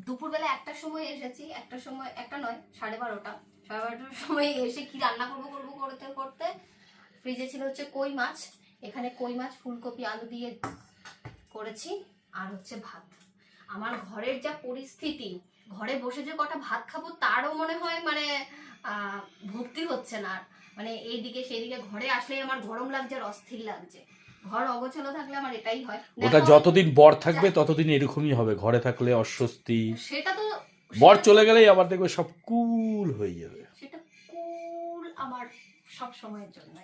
দুপুরবেলা একটার সময় এসেছি, একটার সময়, একটা নয় 12:30 সময় এসে কি রান্না করবো করতে করতে ফ্রিজে ছিল হচ্ছে কই মাছ। এখানে কই মাছ ফুলকপি আলু দিয়ে করেছি, আর হচ্ছে ভাত। আমার ঘরের যা পরিস্থিতি, ঘরে বসে যে কটা ভাত খাবো তারও মনে হয় মানে ভক্তি হচ্ছে না। মানে এইদিকে সেইদিকে ঘরে আসলেই আমার গরম লাগছে আর অস্থির লাগছে। ঘর অগোছালো থাকলে আমার এটাই হয়। ওটা যতদিন বর থাকবে ততদিন এরকমই হবে, ঘরে থাকলে অস্বস্তি। সেটা তো বর চলে গেলেই আবার দেখবে সব কুল হয়ে যাবে। সেটা কুল আমার সব সময়ের জন্য।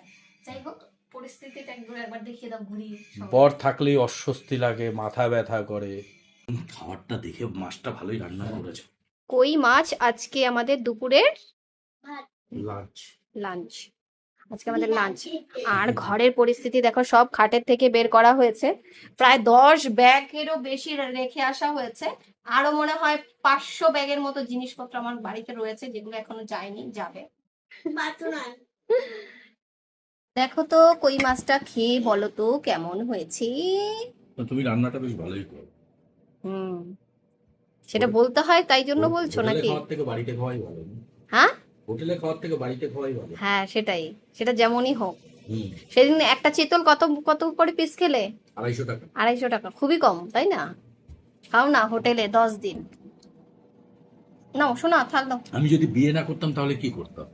যাই হোক, পরিস্থিতিটা একবার দেখিয়ে দাও ঘুরিয়ে। বর থাকলেই অস্বস্তি লাগে, মাথা ব্যথা করে। খাবারটা দেখে মাছটা ভালোই রান্না করেছে। কই মাছ আজকে আমাদের দুপুরের লাঞ্চ। আজকে আমাদের লাঞ্চ। আর ঘরের পরিস্থিতি দেখো, সব খাটের থেকে বের করা হয়েছে, প্রায় 10 ব্যাগেরও বেশি রেখে আসা হয়েছে। আরো মনে হয় 500 ব্যাগের মতো জিনিসপত্র আমার বাড়িতে রয়েছে, যেগুলো এখনো যায়নি, যাবে। দেখো তো কই মাছটা খেয়ে বলো তো কেমন হয়েছে। তুমি রান্নাটা বেশ ভালোই করো। সেটা বলতে হয়, তাই জন্য বলছো নাকি? খাওয়ার থেকে বাড়িতে খাওয়াই ভালো। হ্যাঁ, হোটেলে খাওয়ার থেকে বাড়িতে খাওয়াই ভালো। হ্যাঁ সেটাই, সেটা যেমনই হোক। সেদিন একটা চিতল কত কত করে পিস খেলে? 250 টাকা। 250 টাকা, খুবই কম তাই না? খাও না হোটেলে 10 দিন। নাও শোনা, থাক দাও। আমি যদি বিয়ে না করতাম তাহলে কি করতাম?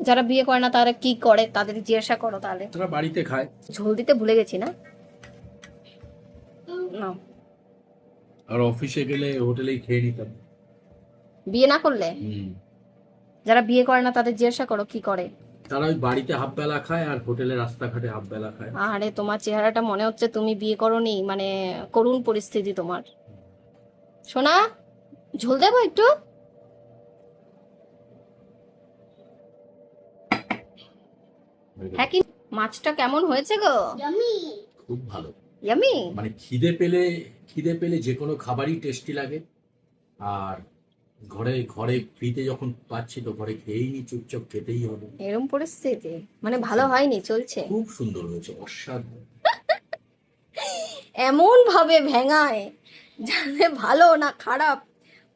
যারা বিয়ে করে না তারা কি করে তাদের জিজ্ঞাসা করো তাহলে। তারা বাড়িতে খায়। ঝোল দিতে ভুলে গেছি না। নাও। আর অফিসে গেলে হোটেলেই খেয়ে নিতাম। বিয়ে না করলে যারা বিয়ে করে না তাদের জিজ্ঞাসা করো কি করে। তারা ওই বাড়িতে হাফ বেলা খায় আর হোটেলে রাস্তাঘাটে হাফ বেলা খায়। আরে তোমার চেহারাটা মনে হচ্ছে তুমি বিয়ে করোনি, মানে করুণ পরিস্থিতি তোমার। শোনা, ঝোল দেবো একটু? হ্যাঁ কি মাছটা কেমন হয়েছে গো? খুব ভালো। ইয়ামি। মানে খিদে পেলে যে কোনো খাবারই টেস্টি লাগে। আর ঘরে ফ্রিতে যখন পাচ্ছি তো ঘরে খেয়েই নি, চুপচাপ খেতেই হবে। এরকম পরিস্থিতি মানে ভালো হয়নি, চলছে। খুব সুন্দর হয়েছে, অসাধারণ। এমন ভাবে ভেঙায় জানে ভালো না খারাপ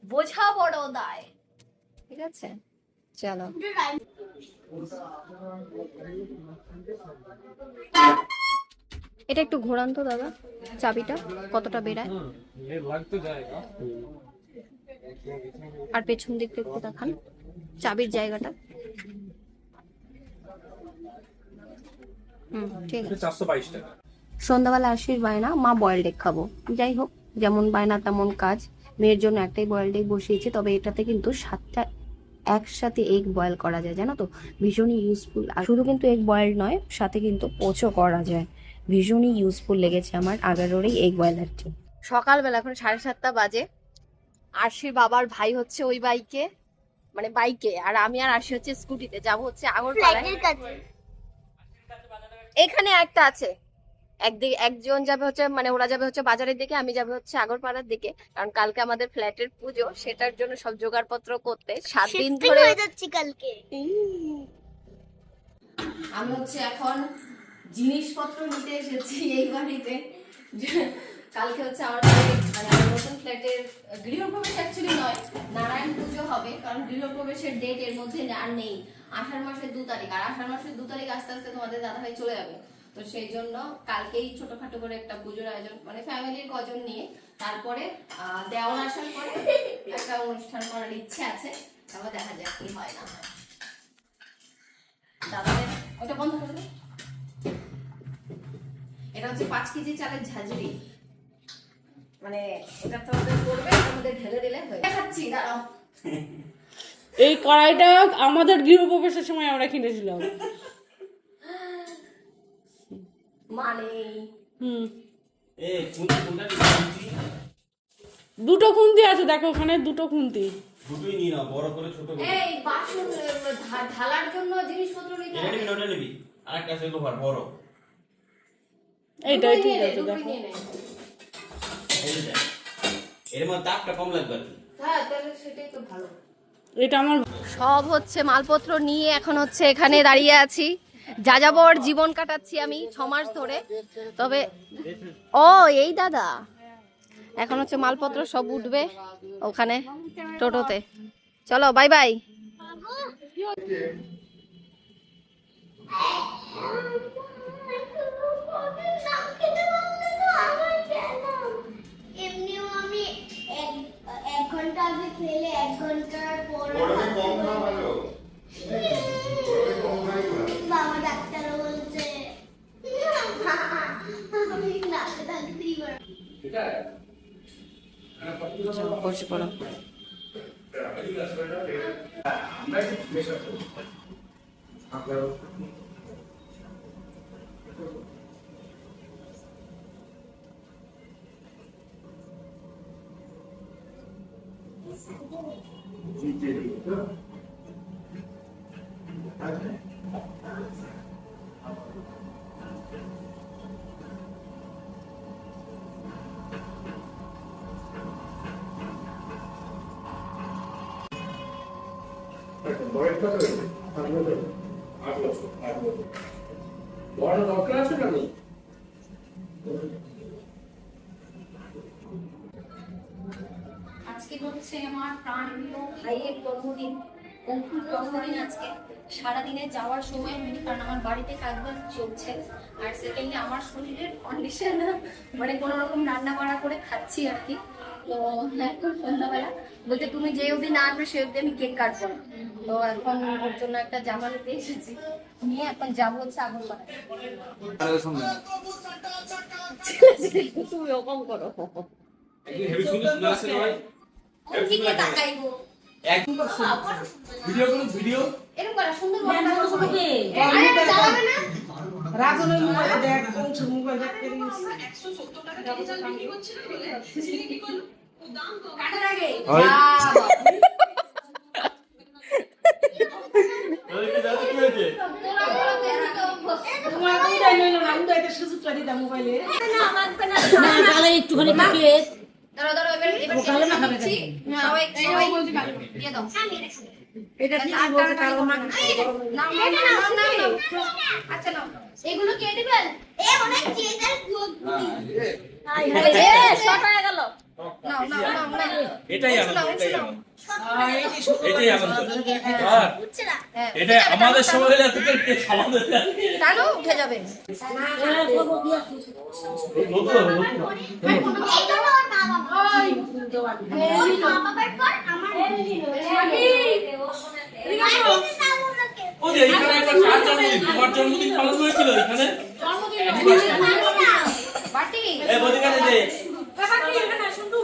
বোঝা বড় দায়। ঠিক আছে, চলো। এটা একটু ঘোরান তো দাদা, চাবিটা কতটা বেরায়। আর পেছন দিকটা একটু দেখান, চাবির জায়গাটা। ঠিক আছে। 422 টাকা। সন্ধ্যাবেলা আসির বায়না, মা বয়েলড এগ খাবো। যাই হোক, যেমন বায়না তেমন কাজ। মেয়ের জন্য একটাই বয়েলড এগ বসিয়েছি, তবে এটাতে কিন্তু 7টা একসাথে এগ বয়েল করা যায়, জানো তো, ভীষণই ইউজফুল। আর শুধু কিন্তু এগ বয়েলড নয়, সাথে কিন্তু পোচও করা যায়। ভীষণই ইউজফুল লেগেছে আমার 11র এই এগ বয়েলারটি। সকালবেলা এখন 7:30 বাজে। আরশির বাবার ভাই হচ্ছে ওই বাইকে, মানে বাইকে, আর আমি আর আরশি হচ্ছে স্কুটিতে যাবো হচ্ছে আগরপাড়ায়। এখানে একটা আছে, একদিকে একজন যাবে হচ্ছে, মানে ওরা যাবে হচ্ছে বাজারের দিকে, আমি যাবে হচ্ছে আগরপাড়ার দিকে, কারণ কালকে আমাদের ফ্ল্যাটের পুজো, সেটার জন্য সব জোগাড়পত্র করতে 7 দিন ধরে হয়ে যাচ্ছে কালকে। আমি হচ্ছে এখন জিনিসপত্র নিতে এসেছি এই বাড়িতে। কালকে হচ্ছে আমার মানে আমার নতুন ফ্ল্যাটের গৃহপ্রবেশ, অ্যাকচুয়ালি নয়, নারায়ণ পুজো হবে, কারণ গৃহপ্রবেশের ডেট এর মধ্যে আর নেই। আষাঢ় মাসের 2 তারিখ, আর আষাঢ় মাসের 2 তারিখ আস্তে আস্তে তোমাদের দাদাভাই চলে যাবে। তো সেই জন্য কালকেই ছোটখাটো করে একটা পুজোর আয়োজন, মানে ফ্যামিলির কজন নিয়ে, তারপরে দেওয়াল আসার পরে একটা অনুষ্ঠান করার ইচ্ছে আছে। তারপর দেখা যাক কি হয় না হয়। দাদাদের ওটা বন্ধ করে দাও। এটা হচ্ছে 5 কেজি চালের ঝাঁঝরি, মানে এটা তো আমাদের করবে, আমাদের ঢেলে দিলে হয়ে দেখাচ্ছি, দাঁড়াও। এই কড়াইটা আমাদের গৃহপ্রবেশের সময় আমরা কিনেছিলাম। মানে দুটো খুন্তি আছে, দেখো ওখানে দুটো খুন্তি। দুটোই নিয়ে নাও, বড় করে ছোট করে। এই বাসন ঢালার জন্য জিনিসপত্র নিতে হবে। এটা নিবি, নিবি। আরেকটা আছে লোহার বড়। এইটাই ঠিক আছে, দেখো। এই যে এর মধ্যে তাপটা কম লাগবে। হ্যাঁ, তাহলে সেটাই তো ভালো। এটা আমার সব হচ্ছে মালপত্র নিয়ে এখন হচ্ছে এখানে দাঁড়িয়ে আছি। যাযাবর জীবন কাটাচ্ছি আমি 6 মাস ধরে। তবে ও এই দাদা, এখন হচ্ছে মালপত্র সব উঠবে ওখানে টোটোতে। চলো বাই বাই। এমনিও আমি এক ঘন্টা আগে খেলে 1 ঘন্টার পর বাবা ডাক্তার বলছে আমি নাচতে থাকতেই পারবো। বসে পড়ো। আজকে হচ্ছে আমার প্রাণপ্রিয় ভাইয়ের জন্মদিন, অঙ্কুর জন্মদিন আজকে। সারাদিনে যাওয়ার সময় হয়নি, কারণ আমার বাড়িতে কাজবাজ চলছে, আর সেকেন্ডলি আমার শরীরের কন্ডিশন মানে কোনো রকম রান্না বাড়া করে খাচ্ছি আর কি। তো এখন সন্ধ্যাবেলা বলতে তুমি যে অবধি না আসবে সে অবধি আমি কেক কাটবো না। তো এখন ওর জন্য একটা জামা নিতে এসেছি, নিয়ে এখন যাবো হচ্ছে আগুন পাড়ায়। তুমি ওরকম করো, ওদিকে তাকাইবো। ভিডিও করুন, ভিডিও এরকম করা সুন্দর বড় চালাবে না। রাজনের মোবাইল দেখ, কোন মোবাইল দেখতে দিস। 170 টাকা কেজি চাল বিক্রি করছিল বলে ছেলে কি করলো? ও দাম তো কাটার আগে তোমার কোনটাই নইলো না, আমি তো এটা সুযোগটা দিতাম মোবাইলে। ধরো ধরো এবার দিচ্ছি। সবাই সবাই দিয়ে দাও। এটা কি বলতে কারণ না নাও নাও নাও নাও নাও। আচ্ছা নাও, এগুলো কে দিবেন? এ অনেক চেদার গুড এ শর্ট হয়ে গেল। নাও নাও নাও নাও। এটাই আনন্দ, এটাই আনন্দ, এটাই আনন্দ। বুঝছে না এটা আমাদের সময় হলে তোদেরকে খাওয়া দেবে। কেন উঠে যাবে? এই তো ওর মা বাবা ওর মা বাবার পর আমার ও যে এখানে একটা কার জন্মদিন, তোমার জন্মদিন পালন হয়েছিল এখানে। বাটি এ বদিকানে দে বাবা কি এখানে শুনু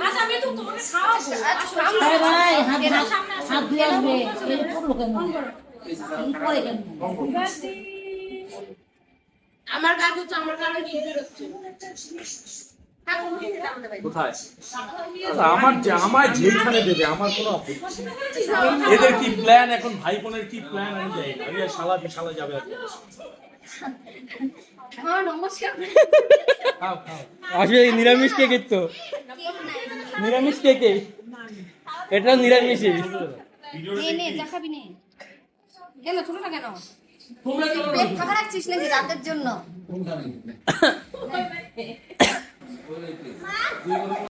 আচ্ছা আমি তো তোমাকে খাওয়াবো। আরে ভাই হাত ধুয়ে আসবে এই করলো কেন পরে কেন আমার কাজ হচ্ছে আমার কানে কি বেরোচ্ছে। কোথায়? আমার আমার যেখানে দেবে আমার কোনো আপত্তি নেই। এদের কি প্ল্যান এখন, ভাই বোনের কি প্ল্যান আমি জানি না। আমি শালা বিশালা যাবে আর নমস্কার। খাও খাও। আসলে নিরামিষ কেক তো, নিরামিষ কেকে এটা নিরামিষই। নে নে যা খাবি নে। কেন ছোট না কেন? পেট ফাঁকা রাখছিস নাকি রাতের জন্য?